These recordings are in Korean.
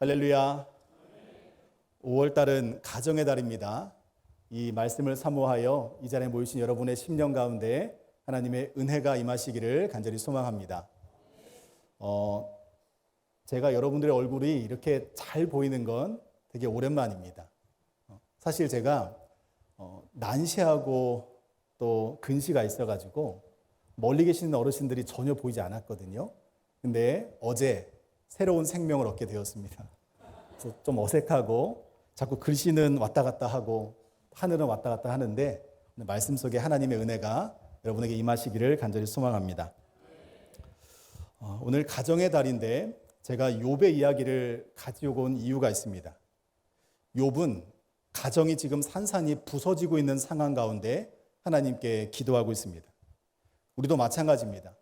할렐루야. 5월달은 가정의 달입니다. 이 말씀을 사모하여 이 자리에 모이신 여러분의 심령 가운데 하나님의 은혜가 임하시기를 간절히 소망합니다. 제가 여러분들의 얼굴이 이렇게 잘 보이는 건 되게 오랜만입니다. 사실 제가 난시하고 또 근시가 있어가지고 멀리 계시는 어르신들이 전혀 보이지 않았거든요. 근데 어제 새로운 생명을 얻게 되었습니다. 그래서 좀 어색하고 자꾸 글씨는 왔다 갔다 하고 하늘은 왔다 갔다 하는데 말씀 속에 하나님의 은혜가 여러분에게 임하시기를 간절히 소망합니다. 오늘 가정의 달인데 제가 욥의 이야기를 가지고 온 이유가 있습니다. 욥은 가정이 지금 산산이 부서지고 있는 상황 가운데 하나님께 기도하고 있습니다. 우리도 마찬가지입니다.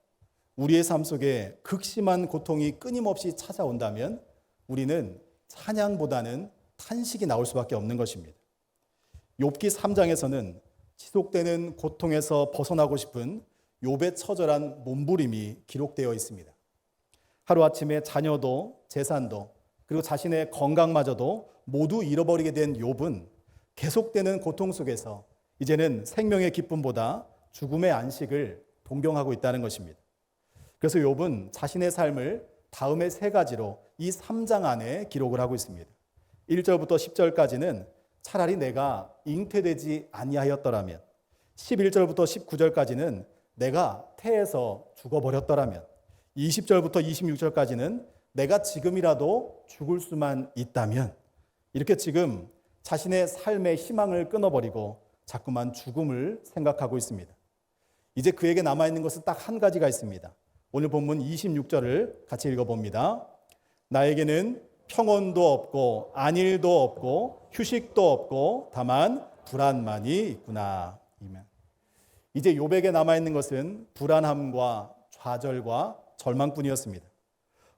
우리의 삶 속에 극심한 고통이 끊임없이 찾아온다면 우리는 찬양보다는 탄식이 나올 수밖에 없는 것입니다. 욥기 3장에서는 지속되는 고통에서 벗어나고 싶은 욥의 처절한 몸부림이 기록되어 있습니다. 하루아침에 자녀도 재산도 그리고 자신의 건강마저도 모두 잃어버리게 된 욥은 계속되는 고통 속에서 이제는 생명의 기쁨보다 죽음의 안식을 동경하고 있다는 것입니다. 그래서 욥은 자신의 삶을 다음의 세 가지로 이 3장 안에 기록을 하고 있습니다. 1절부터 10절까지는 차라리 내가 잉태되지 아니하였더라면, 11절부터 19절까지는 내가 태에서 죽어버렸더라면, 20절부터 26절까지는 내가 지금이라도 죽을 수만 있다면, 이렇게 지금 자신의 삶의 희망을 끊어버리고 자꾸만 죽음을 생각하고 있습니다. 이제 그에게 남아있는 것은 딱 한 가지가 있습니다. 오늘 본문 26절을 같이 읽어봅니다. 나에게는 평온도 없고 안일도 없고 휴식도 없고 다만 불안만이 있구나. 이제 욥에게 남아있는 것은 불안함과 좌절과 절망뿐이었습니다.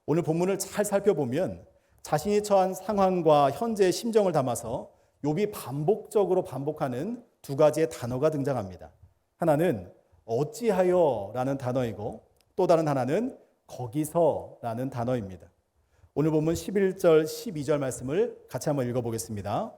오늘 본문을 잘 살펴보면 자신이 처한 상황과 현재의 심정을 담아서 욥이 반복적으로 반복하는 두 가지의 단어가 등장합니다. 하나는 어찌하여 라는 단어이고 또 다른 하나는 거기서 라는 단어입니다. 오늘 본문 11절 12절 말씀을 같이 한번 읽어보겠습니다.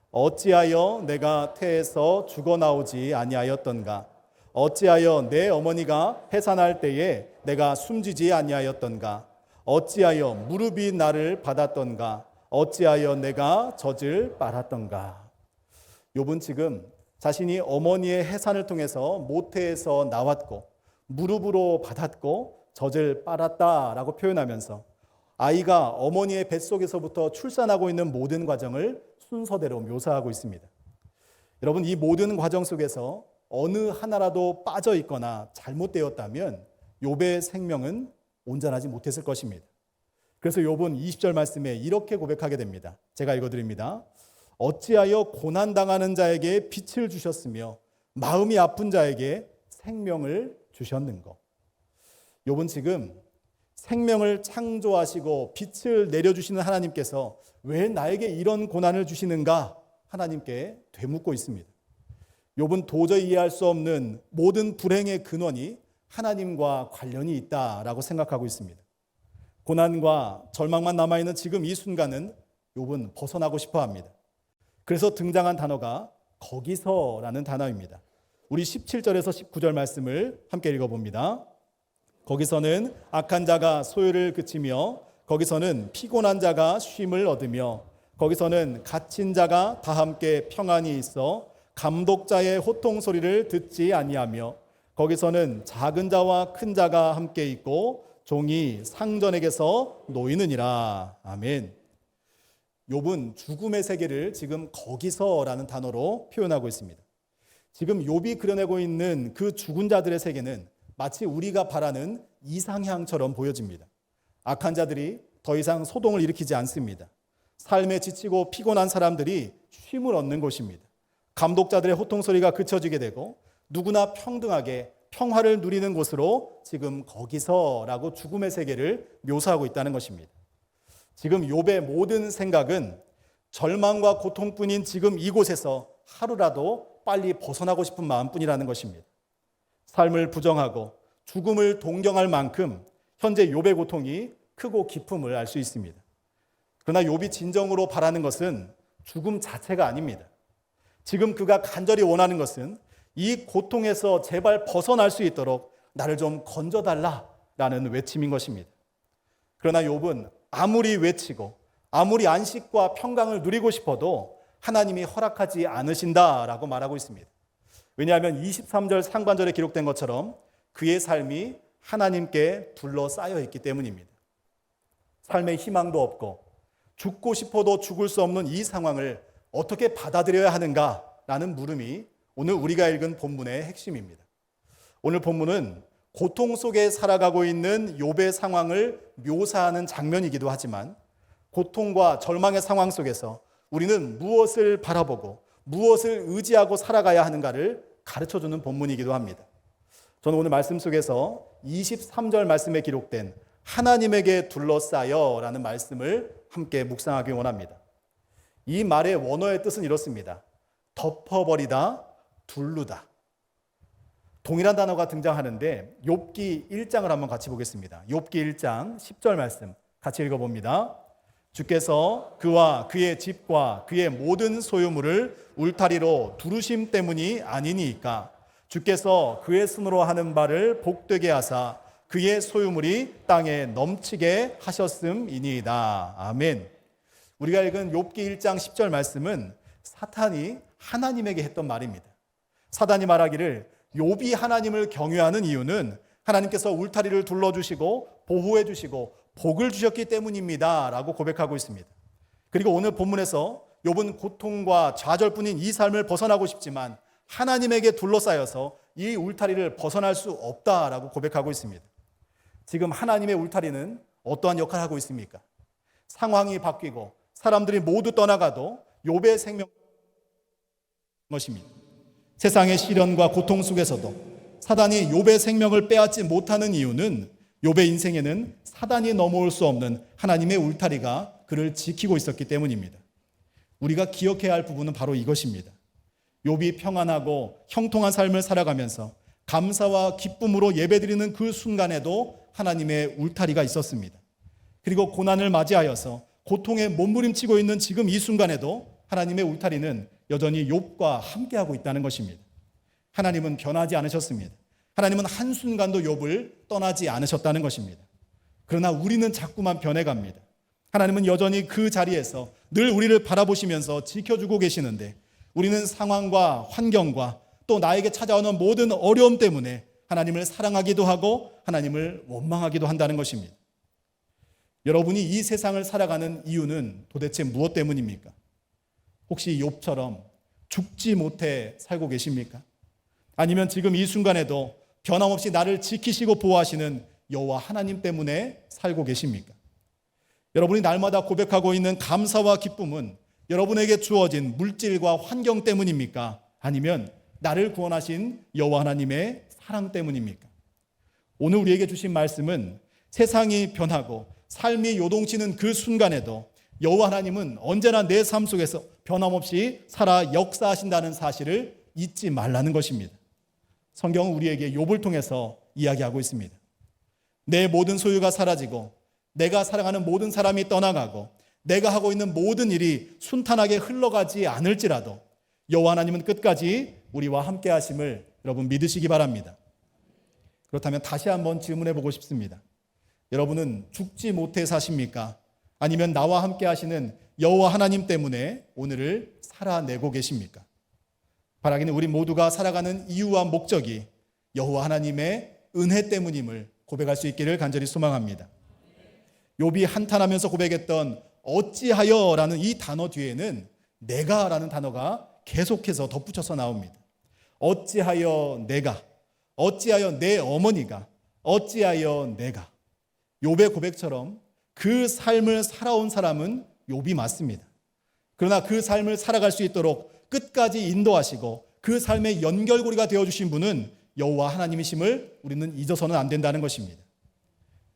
어찌하여 내가 태에서 죽어나오지 아니하였던가? 어찌하여 내 어머니가 해산할 때에 내가 숨지지 아니하였던가? 어찌하여 무릎이 나를 받았던가? 어찌하여 내가 젖을 빨았던가? 욥은 지금 자신이 어머니의 해산을 통해서 모태에서 나왔고 무릎으로 받았고 젖을 빨았다라고 표현하면서 아이가 어머니의 뱃속에서부터 출산하고 있는 모든 과정을 순서대로 묘사하고 있습니다. 여러분, 이 모든 과정 속에서 어느 하나라도 빠져 있거나 잘못되었다면 욥의 생명은 온전하지 못했을 것입니다. 그래서 욥은 20절 말씀에 이렇게 고백하게 됩니다. 제가 읽어드립니다. 어찌하여 고난당하는 자에게 빛을 주셨으며 마음이 아픈 자에게 생명을 주셨는고. 욥은 지금 생명을 창조하시고 빛을 내려주시는 하나님께서 왜 나에게 이런 고난을 주시는가 하나님께 되묻고 있습니다. 욥은 도저히 이해할 수 없는 모든 불행의 근원이 하나님과 관련이 있다라고 생각하고 있습니다. 고난과 절망만 남아있는 지금 이 순간은 욥은 벗어나고 싶어 합니다. 그래서 등장한 단어가 거기서라는 단어입니다. 우리 17절에서 19절 말씀을 함께 읽어봅니다. 거기서는 악한 자가 소요를 그치며 거기서는 피곤한 자가 쉼을 얻으며 거기서는 갇힌 자가 다 함께 평안히 있어 감독자의 호통 소리를 듣지 아니하며 거기서는 작은 자와 큰 자가 함께 있고 종이 상전에게서 놓이느니라. 아멘. 욥은 죽음의 세계를 지금 거기서라는 단어로 표현하고 있습니다. 지금 욥이 그려내고 있는 그 죽은 자들의 세계는 마치 우리가 바라는 이상향처럼 보여집니다. 악한 자들이 더 이상 소동을 일으키지 않습니다. 삶에 지치고 피곤한 사람들이 쉼을 얻는 곳입니다. 감독자들의 호통소리가 그쳐지게 되고 누구나 평등하게 평화를 누리는 곳으로 지금 거기서라고 죽음의 세계를 묘사하고 있다는 것입니다. 지금 욥의 모든 생각은 절망과 고통뿐인 지금 이곳에서 하루라도 빨리 벗어나고 싶은 마음뿐이라는 것입니다. 삶을 부정하고 죽음을 동경할 만큼 현재 욥의 고통이 크고 깊음을 알 수 있습니다. 그러나 욥이 진정으로 바라는 것은 죽음 자체가 아닙니다. 지금 그가 간절히 원하는 것은 이 고통에서 제발 벗어날 수 있도록 나를 좀 건져달라라는 외침인 것입니다. 그러나 욥은 아무리 외치고 아무리 안식과 평강을 누리고 싶어도 하나님이 허락하지 않으신다라고 말하고 있습니다. 왜냐하면 23절 상반절에 기록된 것처럼 그의 삶이 하나님께 둘러싸여 있기 때문입니다. 삶에 희망도 없고 죽고 싶어도 죽을 수 없는 이 상황을 어떻게 받아들여야 하는가라는 물음이 오늘 우리가 읽은 본문의 핵심입니다. 오늘 본문은 고통 속에 살아가고 있는 욥의 상황을 묘사하는 장면이기도 하지만 고통과 절망의 상황 속에서 우리는 무엇을 바라보고 무엇을 의지하고 살아가야 하는가를 가르쳐주는 본문이기도 합니다. 저는 오늘 말씀 속에서 23절 말씀에 기록된 하나님에게 둘러싸여 라는 말씀을 함께 묵상하기 원합니다. 이 말의 원어의 뜻은 이렇습니다. 덮어버리다, 둘르다. 동일한 단어가 등장하는데 욥기 1장을 한번 같이 보겠습니다. 욥기 1장 10절 말씀 같이 읽어봅니다. 주께서 그와 그의 집과 그의 모든 소유물을 울타리로 두르심 때문이 아니니까 주께서 그의 손으로 하는 바를 복되게 하사 그의 소유물이 땅에 넘치게 하셨음이니이다. 아멘. 우리가 읽은 욥기 1장 10절 말씀은 사탄이 하나님에게 했던 말입니다. 사탄이 말하기를 욥이 하나님을 경외하는 이유는 하나님께서 울타리를 둘러주시고 보호해 주시고 복을 주셨기 때문입니다 라고 고백하고 있습니다. 그리고 오늘 본문에서 욥은 고통과 좌절뿐인 이 삶을 벗어나고 싶지만 하나님에게 둘러싸여서 이 울타리를 벗어날 수 없다라고 고백하고 있습니다. 지금 하나님의 울타리는 어떠한 역할을 하고 있습니까? 상황이 바뀌고 사람들이 모두 떠나가도 욥의 생명 것입니다. 세상의 시련과 고통 속에서도 사단이 욥의 생명을 빼앗지 못하는 이유는 욥의 인생에는 사단이 넘어올 수 없는 하나님의 울타리가 그를 지키고 있었기 때문입니다. 우리가 기억해야 할 부분은 바로 이것입니다. 욥이 평안하고 형통한 삶을 살아가면서 감사와 기쁨으로 예배드리는 그 순간에도 하나님의 울타리가 있었습니다. 그리고 고난을 맞이하여서 고통에 몸부림치고 있는 지금 이 순간에도 하나님의 울타리는 여전히 욥과 함께하고 있다는 것입니다. 하나님은 변하지 않으셨습니다. 하나님은 한순간도 욥을 떠나지 않으셨다는 것입니다. 그러나 우리는 자꾸만 변해갑니다. 하나님은 여전히 그 자리에서 늘 우리를 바라보시면서 지켜주고 계시는데 우리는 상황과 환경과 또 나에게 찾아오는 모든 어려움 때문에 하나님을 사랑하기도 하고 하나님을 원망하기도 한다는 것입니다. 여러분이 이 세상을 살아가는 이유는 도대체 무엇 때문입니까? 혹시 욥처럼 죽지 못해 살고 계십니까? 아니면 지금 이 순간에도 변함없이 나를 지키시고 보호하시는 여호와 하나님 때문에 살고 계십니까? 여러분이 날마다 고백하고 있는 감사와 기쁨은 여러분에게 주어진 물질과 환경 때문입니까? 아니면 나를 구원하신 여호와 하나님의 사랑 때문입니까? 오늘 우리에게 주신 말씀은 세상이 변하고 삶이 요동치는 그 순간에도 여호와 하나님은 언제나 내 삶 속에서 변함없이 살아 역사하신다는 사실을 잊지 말라는 것입니다. 성경은 우리에게 욥을 통해서 이야기하고 있습니다. 내 모든 소유가 사라지고 내가 사랑하는 모든 사람이 떠나가고 내가 하고 있는 모든 일이 순탄하게 흘러가지 않을지라도 여호와 하나님은 끝까지 우리와 함께 하심을 여러분 믿으시기 바랍니다. 그렇다면 다시 한번 질문해 보고 싶습니다. 여러분은 죽지 못해 사십니까? 아니면 나와 함께 하시는 여호와 하나님 때문에 오늘을 살아내고 계십니까? 바라기는 우리 모두가 살아가는 이유와 목적이 여호와 하나님의 은혜 때문임을 고백할 수 있기를 간절히 소망합니다. 욥이 한탄하면서 고백했던 어찌하여라는 이 단어 뒤에는 내가라는 단어가 계속해서 덧붙여서 나옵니다. 어찌하여 내가, 어찌하여 내 어머니가, 어찌하여 내가. 욥의 고백처럼 그 삶을 살아온 사람은 욥이 맞습니다. 그러나 그 삶을 살아갈 수 있도록 끝까지 인도하시고 그 삶의 연결고리가 되어주신 분은 여호와 하나님이심을 우리는 잊어서는 안 된다는 것입니다.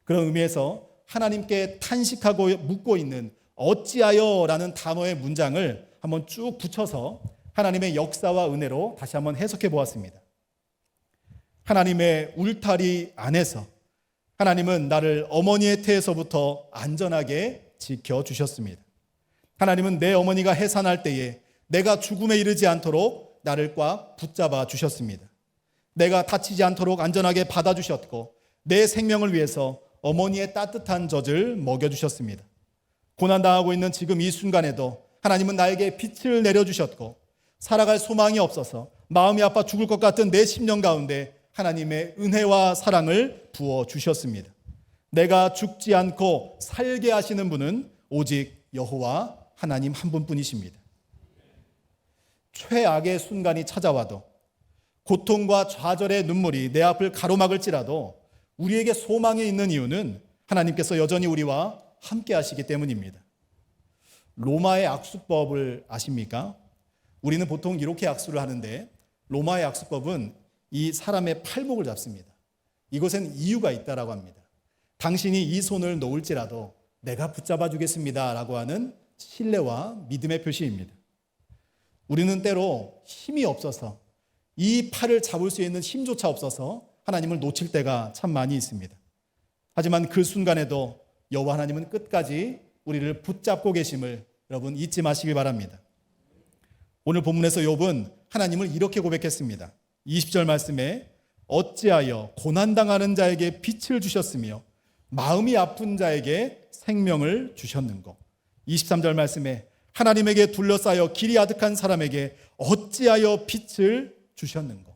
그런 의미에서 하나님께 탄식하고 묻고 있는 어찌하여라는 단어의 문장을 한번 쭉 붙여서 하나님의 역사와 은혜로 다시 한번 해석해 보았습니다. 하나님의 울타리 안에서 하나님은 나를 어머니의 태에서부터 안전하게 지켜주셨습니다. 하나님은 내 어머니가 해산할 때에 내가 죽음에 이르지 않도록 나를 꽉 붙잡아 주셨습니다. 내가 다치지 않도록 안전하게 받아주셨고 내 생명을 위해서 어머니의 따뜻한 젖을 먹여주셨습니다. 고난당하고 있는 지금 이 순간에도 하나님은 나에게 빛을 내려주셨고 살아갈 소망이 없어서 마음이 아파 죽을 것 같은 내 심령 가운데 하나님의 은혜와 사랑을 부어주셨습니다. 내가 죽지 않고 살게 하시는 분은 오직 여호와 하나님 한 분뿐이십니다. 최악의 순간이 찾아와도 고통과 좌절의 눈물이 내 앞을 가로막을지라도 우리에게 소망이 있는 이유는 하나님께서 여전히 우리와 함께 하시기 때문입니다. 로마의 악수법을 아십니까? 우리는 보통 이렇게 악수를 하는데 로마의 악수법은 이 사람의 팔목을 잡습니다. 이것엔 이유가 있다라고 합니다. 당신이 이 손을 놓을지라도 내가 붙잡아 주겠습니다 라고 하는 신뢰와 믿음의 표시입니다. 우리는 때로 힘이 없어서 이 팔을 잡을 수 있는 힘조차 없어서 하나님을 놓칠 때가 참 많이 있습니다. 하지만 그 순간에도 여호와 하나님은 끝까지 우리를 붙잡고 계심을 여러분 잊지 마시기 바랍니다. 오늘 본문에서 욥은 하나님을 이렇게 고백했습니다. 20절 말씀에 어찌하여 고난당하는 자에게 빛을 주셨으며 마음이 아픈 자에게 생명을 주셨는고. 23절 말씀에 하나님에게 둘러싸여 길이 아득한 사람에게 어찌하여 빛을 주셨는고.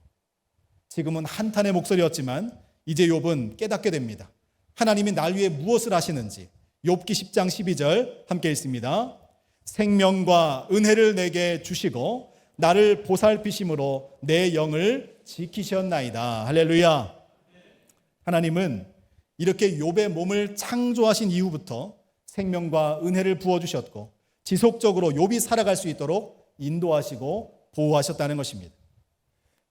지금은 한탄의 목소리였지만 이제 욥은 깨닫게 됩니다. 하나님이 날 위해 무엇을 하시는지. 욥기 10장 12절 함께 읽습니다. 생명과 은혜를 내게 주시고 나를 보살피심으로 내 영을 지키셨나이다. 할렐루야. 하나님은 이렇게 욥의 몸을 창조하신 이후부터 생명과 은혜를 부어주셨고 지속적으로 욥이 살아갈 수 있도록 인도하시고 보호하셨다는 것입니다.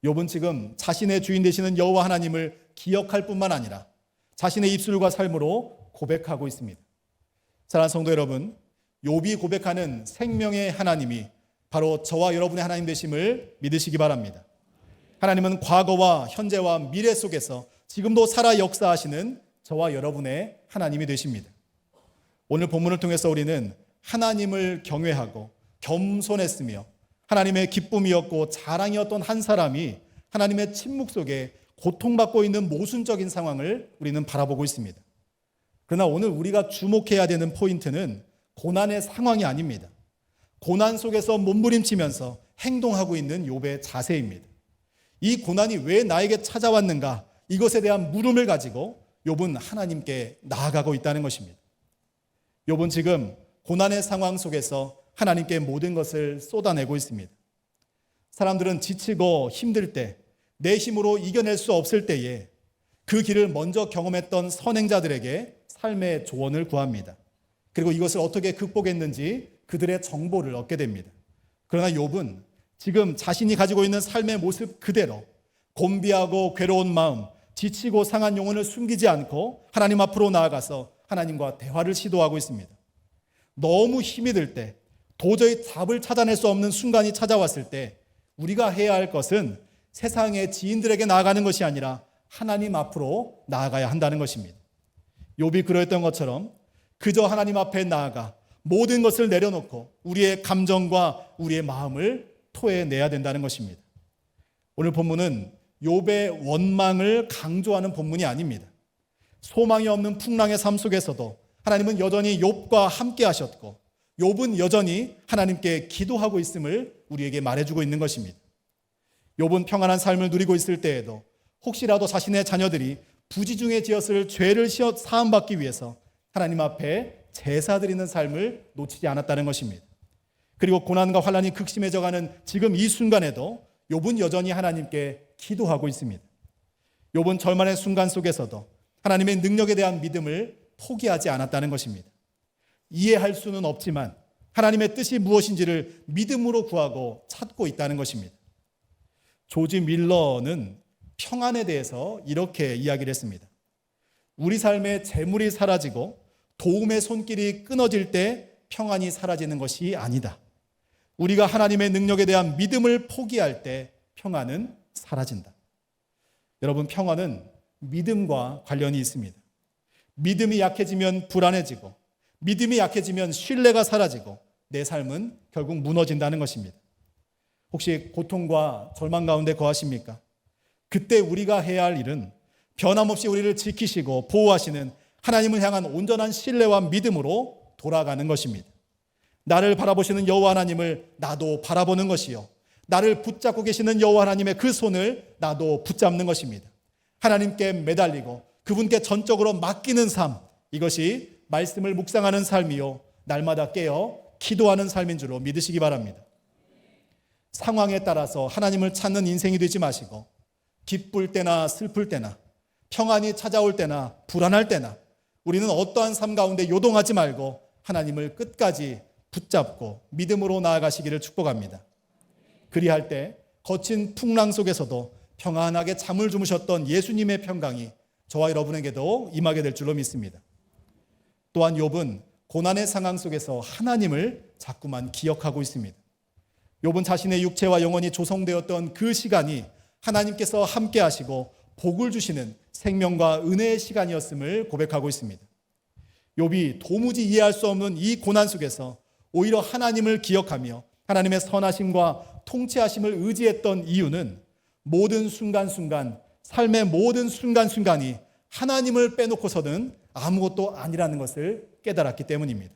욥은 지금 자신의 주인 되시는 여호와 하나님을 기억할 뿐만 아니라 자신의 입술과 삶으로 고백하고 있습니다. 사랑하는 성도 여러분, 욥이 고백하는 생명의 하나님이 바로 저와 여러분의 하나님 되심을 믿으시기 바랍니다. 하나님은 과거와 현재와 미래 속에서 지금도 살아 역사하시는 저와 여러분의 하나님이 되십니다. 오늘 본문을 통해서 우리는 하나님을 경외하고 겸손했으며 하나님의 기쁨이었고 자랑이었던 한 사람이 하나님의 침묵 속에 고통받고 있는 모순적인 상황을 우리는 바라보고 있습니다. 그러나 오늘 우리가 주목해야 되는 포인트는 고난의 상황이 아닙니다. 고난 속에서 몸부림치면서 행동하고 있는 욥의 자세입니다. 이 고난이 왜 나에게 찾아왔는가, 이것에 대한 물음을 가지고 욥은 하나님께 나아가고 있다는 것입니다. 욥은 지금 고난의 상황 속에서 하나님께 모든 것을 쏟아내고 있습니다. 사람들은 지치고 힘들 때, 내 힘으로 이겨낼 수 없을 때에 그 길을 먼저 경험했던 선행자들에게 삶의 조언을 구합니다. 그리고 이것을 어떻게 극복했는지 그들의 정보를 얻게 됩니다. 그러나 욥은 지금 자신이 가지고 있는 삶의 모습 그대로 곤비하고 괴로운 마음, 지치고 상한 영혼을 숨기지 않고 하나님 앞으로 나아가서 하나님과 대화를 시도하고 있습니다. 너무 힘이 들 때, 도저히 답을 찾아낼 수 없는 순간이 찾아왔을 때 우리가 해야 할 것은 세상의 지인들에게 나아가는 것이 아니라 하나님 앞으로 나아가야 한다는 것입니다. 욥이 그러했던 것처럼 그저 하나님 앞에 나아가 모든 것을 내려놓고 우리의 감정과 우리의 마음을 토해내야 된다는 것입니다. 오늘 본문은 욥의 원망을 강조하는 본문이 아닙니다. 소망이 없는 풍랑의 삶 속에서도 하나님은 여전히 욥과 함께 하셨고 욥은 여전히 하나님께 기도하고 있음을 우리에게 말해주고 있는 것입니다. 욥은 평안한 삶을 누리고 있을 때에도 혹시라도 자신의 자녀들이 부지 중에 지었을 죄를 사함받기 위해서 하나님 앞에 제사 드리는 삶을 놓치지 않았다는 것입니다. 그리고 고난과 환난이 극심해져가는 지금 이 순간에도 욥은 여전히 하나님께 기도하고 있습니다. 욥은 절망의 순간 속에서도 하나님의 능력에 대한 믿음을 포기하지 않았다는 것입니다. 이해할 수는 없지만 하나님의 뜻이 무엇인지를 믿음으로 구하고 찾고 있다는 것입니다. 조지 밀러는 평안에 대해서 이렇게 이야기를 했습니다. 우리 삶의 재물이 사라지고 도움의 손길이 끊어질 때 평안이 사라지는 것이 아니다. 우리가 하나님의 능력에 대한 믿음을 포기할 때 평안은 사라진다. 여러분, 평안은 믿음과 관련이 있습니다. 믿음이 약해지면 불안해지고 믿음이 약해지면 신뢰가 사라지고 내 삶은 결국 무너진다는 것입니다. 혹시 고통과 절망 가운데 거하십니까? 그때 우리가 해야 할 일은 변함없이 우리를 지키시고 보호하시는 하나님을 향한 온전한 신뢰와 믿음으로 돌아가는 것입니다. 나를 바라보시는 여호와 하나님을 나도 바라보는 것이요, 나를 붙잡고 계시는 여호와 하나님의 그 손을 나도 붙잡는 것입니다. 하나님께 매달리고 그분께 전적으로 맡기는 삶, 이것이 말씀을 묵상하는 삶이요, 날마다 깨어 기도하는 삶인 줄로 믿으시기 바랍니다. 상황에 따라서 하나님을 찾는 인생이 되지 마시고 기쁠 때나 슬플 때나 평안이 찾아올 때나 불안할 때나 우리는 어떠한 삶 가운데 요동하지 말고 하나님을 끝까지 붙잡고 믿음으로 나아가시기를 축복합니다. 그리할 때 거친 풍랑 속에서도 평안하게 잠을 주무셨던 예수님의 평강이 저와 여러분에게도 임하게 될 줄로 믿습니다. 또한 욥은 고난의 상황 속에서 하나님을 자꾸만 기억하고 있습니다. 욥은 자신의 육체와 영혼이 조성되었던 그 시간이 하나님께서 함께 하시고 복을 주시는 생명과 은혜의 시간이었음을 고백하고 있습니다. 욥이 도무지 이해할 수 없는 이 고난 속에서 오히려 하나님을 기억하며 하나님의 선하심과 통치하심을 의지했던 이유는 모든 순간순간, 삶의 모든 순간순간이 하나님을 빼놓고서는 아무것도 아니라는 것을 깨달았기 때문입니다.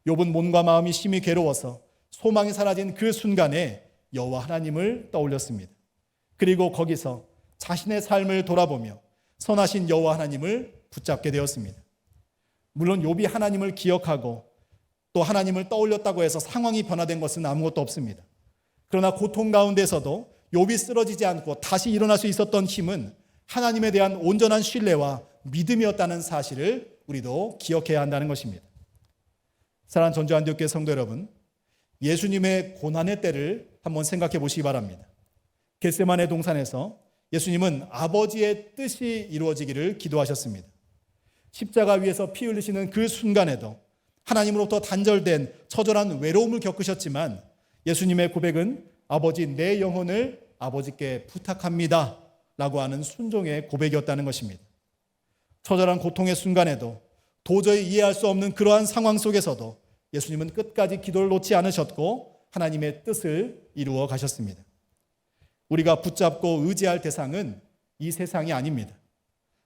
욥은 몸과 마음이 심히 괴로워서 소망이 사라진 그 순간에 여호와 하나님을 떠올렸습니다. 그리고 거기서 자신의 삶을 돌아보며 선하신 여호와 하나님을 붙잡게 되었습니다. 물론 욥이 하나님을 기억하고 또 하나님을 떠올렸다고 해서 상황이 변화된 것은 아무것도 없습니다. 그러나 고통 가운데서도 욥이 쓰러지지 않고 다시 일어날 수 있었던 힘은 하나님에 대한 온전한 신뢰와 믿음이었다는 사실을 우리도 기억해야 한다는 것입니다. 사랑하는 전주안디옥교회 성도 여러분, 예수님의 고난의 때를 한번 생각해 보시기 바랍니다. 겟세마네 동산에서 예수님은 아버지의 뜻이 이루어지기를 기도하셨습니다. 십자가 위에서 피 흘리시는 그 순간에도 하나님으로부터 단절된 처절한 외로움을 겪으셨지만 예수님의 고백은 아버지, 내 영혼을 아버지께 부탁합니다 라고 하는 순종의 고백이었다는 것입니다. 처절한 고통의 순간에도 도저히 이해할 수 없는 그러한 상황 속에서도 예수님은 끝까지 기도를 놓지 않으셨고 하나님의 뜻을 이루어 가셨습니다. 우리가 붙잡고 의지할 대상은 이 세상이 아닙니다.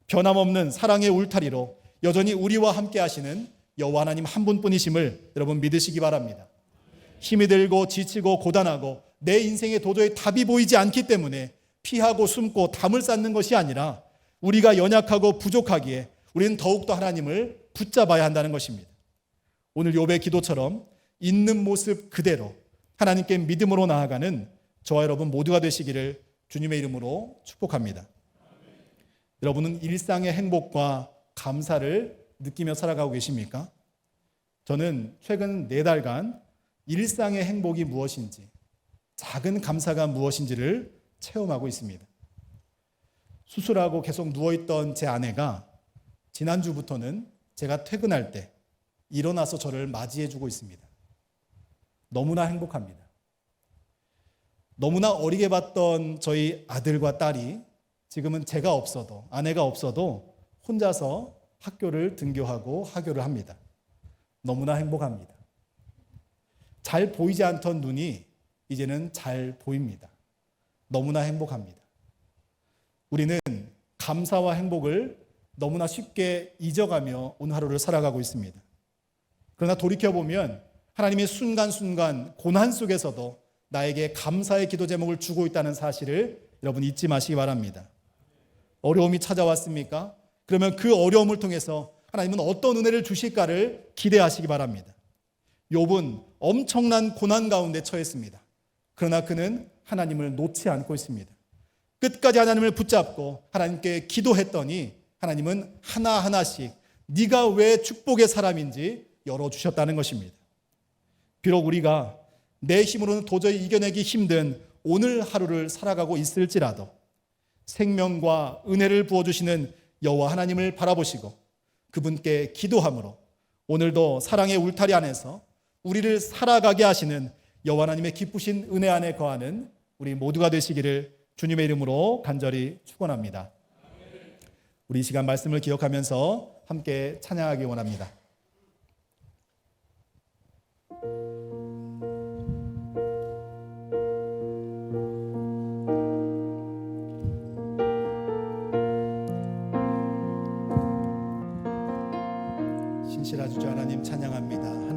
변함없는 사랑의 울타리로 여전히 우리와 함께 하시는 여호와 하나님 한 분뿐이심을 여러분 믿으시기 바랍니다. 힘이 들고 지치고 고단하고 내 인생에 도저히 답이 보이지 않기 때문에 피하고 숨고 담을 쌓는 것이 아니라 우리가 연약하고 부족하기에 우리는 더욱더 하나님을 붙잡아야 한다는 것입니다. 오늘 욥의 기도처럼 있는 모습 그대로 하나님께 믿음으로 나아가는 저와 여러분 모두가 되시기를 주님의 이름으로 축복합니다. 여러분은 일상의 행복과 감사를 느끼며 살아가고 계십니까? 저는 최근 4달간 일상의 행복이 무엇인지, 작은 감사가 무엇인지를 체험하고 있습니다. 수술하고 계속 누워있던 제 아내가 지난주부터는 제가 퇴근할 때 일어나서 저를 맞이해주고 있습니다. 너무나 행복합니다. 너무나 어리게 봤던 저희 아들과 딸이 지금은 제가 없어도, 아내가 없어도 혼자서 학교를 등교하고 하교를 합니다. 너무나 행복합니다. 잘 보이지 않던 눈이 이제는 잘 보입니다. 너무나 행복합니다. 우리는 감사와 행복을 너무나 쉽게 잊어가며 오늘 하루를 살아가고 있습니다. 그러나 돌이켜보면 하나님의 순간순간 고난 속에서도 나에게 감사의 기도 제목을 주고 있다는 사실을 여러분 잊지 마시기 바랍니다. 어려움이 찾아왔습니까? 그러면 그 어려움을 통해서 하나님은 어떤 은혜를 주실까를 기대하시기 바랍니다. 욥은 엄청난 고난 가운데 처했습니다. 그러나 그는 하나님을 놓지 않고 있습니다. 끝까지 하나님을 붙잡고 하나님께 기도했더니 하나님은 하나하나씩 네가 왜 축복의 사람인지 열어주셨다는 것입니다. 비록 우리가 내 힘으로는 도저히 이겨내기 힘든 오늘 하루를 살아가고 있을지라도 생명과 은혜를 부어주시는 여호와 하나님을 바라보시고 그분께 기도함으로 오늘도 사랑의 울타리 안에서 우리를 살아가게 하시는 여호와 하나님의 기쁘신 은혜 안에 거하는 우리 모두가 되시기를 주님의 이름으로 간절히 축원합니다. 우리 이 시간 말씀을 기억하면서 함께 찬양하기 원합니다.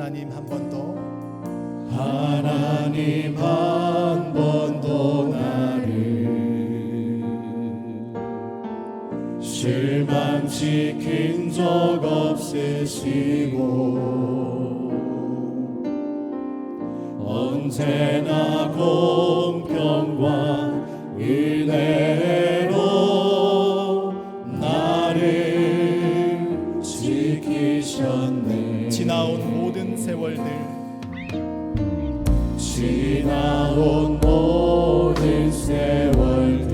하나님 한 번 더. 하나님 한 번도 나를 실망시킨 적 없으시고 언제나 공평과 은혜로 나를 지키셨네. 지나온 모든 세월들, 지나온 모든 세월들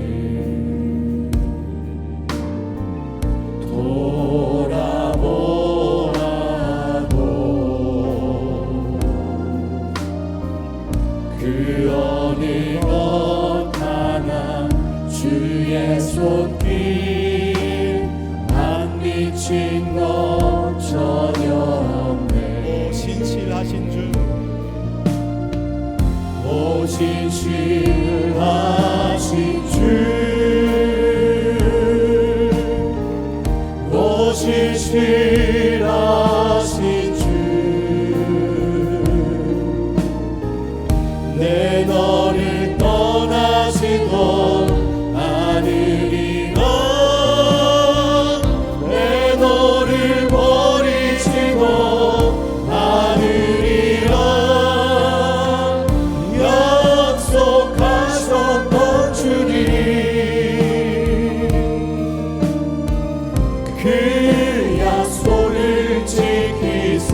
돌아보아도 그 어느 것 하나 주의 손길 안 미친 것 전혀 없네. 오 신실하신 주, 오 신실하신 주, 오 신실하신 주, 내 너를 떠나지도 않으리라. 내 너를 버리지도 않으리라. 약속하셨던 주님, 그 약속을 지키사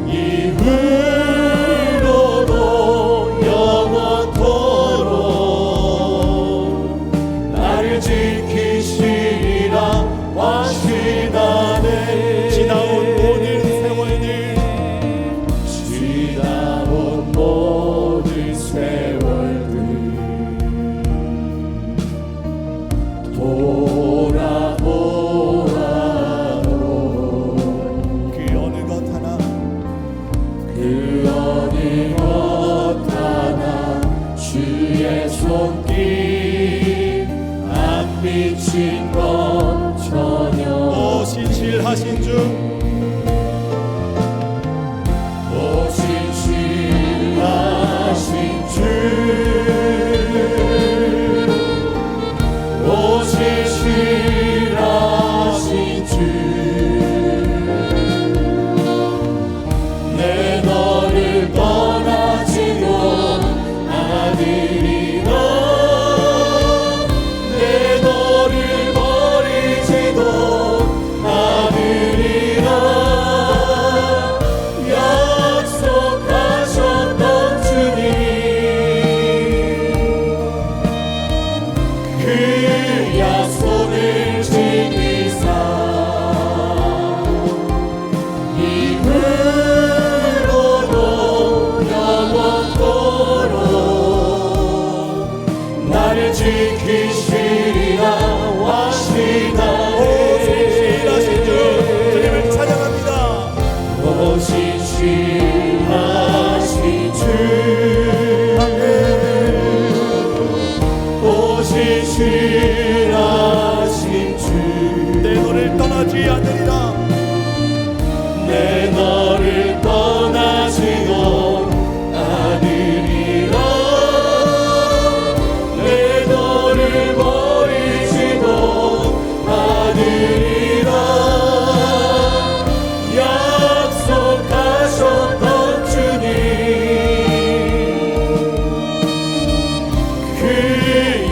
이후로도 영원토록 나를 지키시리라 확신하네. 지나온 모든 세월들, 지나온 모든 세월들 돌아보아도 그 어느 것 하나, 그 어느 것 하나 주의 손길 안 미친 것 전혀. 오 신실하신 주, 오 신실하신 주, 오 신실하신 주, 내 너를 떠나지도 않으리라. 내 너를 버리지도 않으리라. 약속하셨던 주님, 그 약속을 지키사 이후로도 영원토록 나를 지키시리라 확신하네. 신실하신 주, 주님을 찬양합니다. 오 신실하신 주, 오 신실하신 주, 내 너를 떠나지 않으리라. 내 너를 떠나지도 않으리라. 내 너를 버리지도 않으리라. 약속하셨던 주님, 그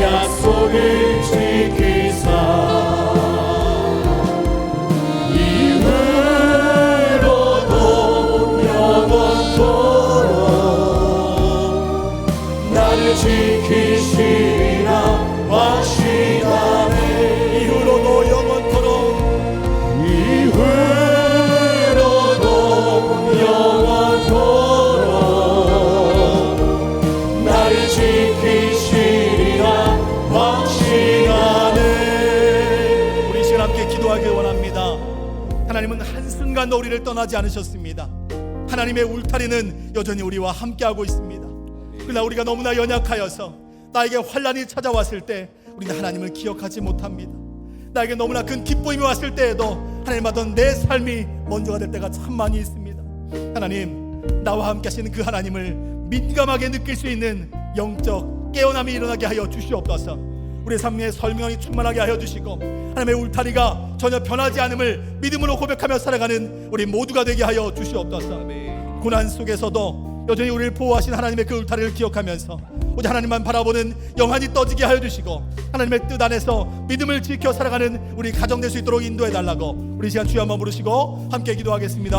약속을 지키사 이후로도 영원토록 나를 지키시리라 확신하네. 이후로도 영원토록 이후로도 영원토록 나를 지키시리라 확신하네. 우리 시간 함께 기도하길 원합니다. 하나님은 한순간도 우리를 떠나지 않으셨습니다. 하나님의 울타리는 여전히 우리와 함께하고 있습니다. 그러나 우리가 너무나 연약하여서 나에게 환난이 찾아왔을 때 우리는 하나님을 기억하지 못합니다. 나에게 너무나 큰 기쁨이 왔을 때에도 하나님 받던 내 삶이 먼저가 될 때가 참 많이 있습니다. 하나님, 나와 함께 하시는 그 하나님을 민감하게 느낄 수 있는 영적 깨어남이 일어나게 하여 주시옵소서. 우리의 삶에 설명이 충만하게 하여 주시고 하나님의 울타리가 전혀 변하지 않음을 믿음으로 고백하며 살아가는 우리 모두가 되게 하여 주시옵소서. 고난 속에서도 여전히 우리를 보호하신 하나님의 그 울타리를 기억하면서 오직 하나님만 바라보는 영안이 떠지게 하여 주시고 하나님의 뜻 안에서 믿음을 지켜 살아가는 우리 가정 될 수 있도록 인도해 달라고 우리 시간 주여 한번 부르시고 함께 기도하겠습니다.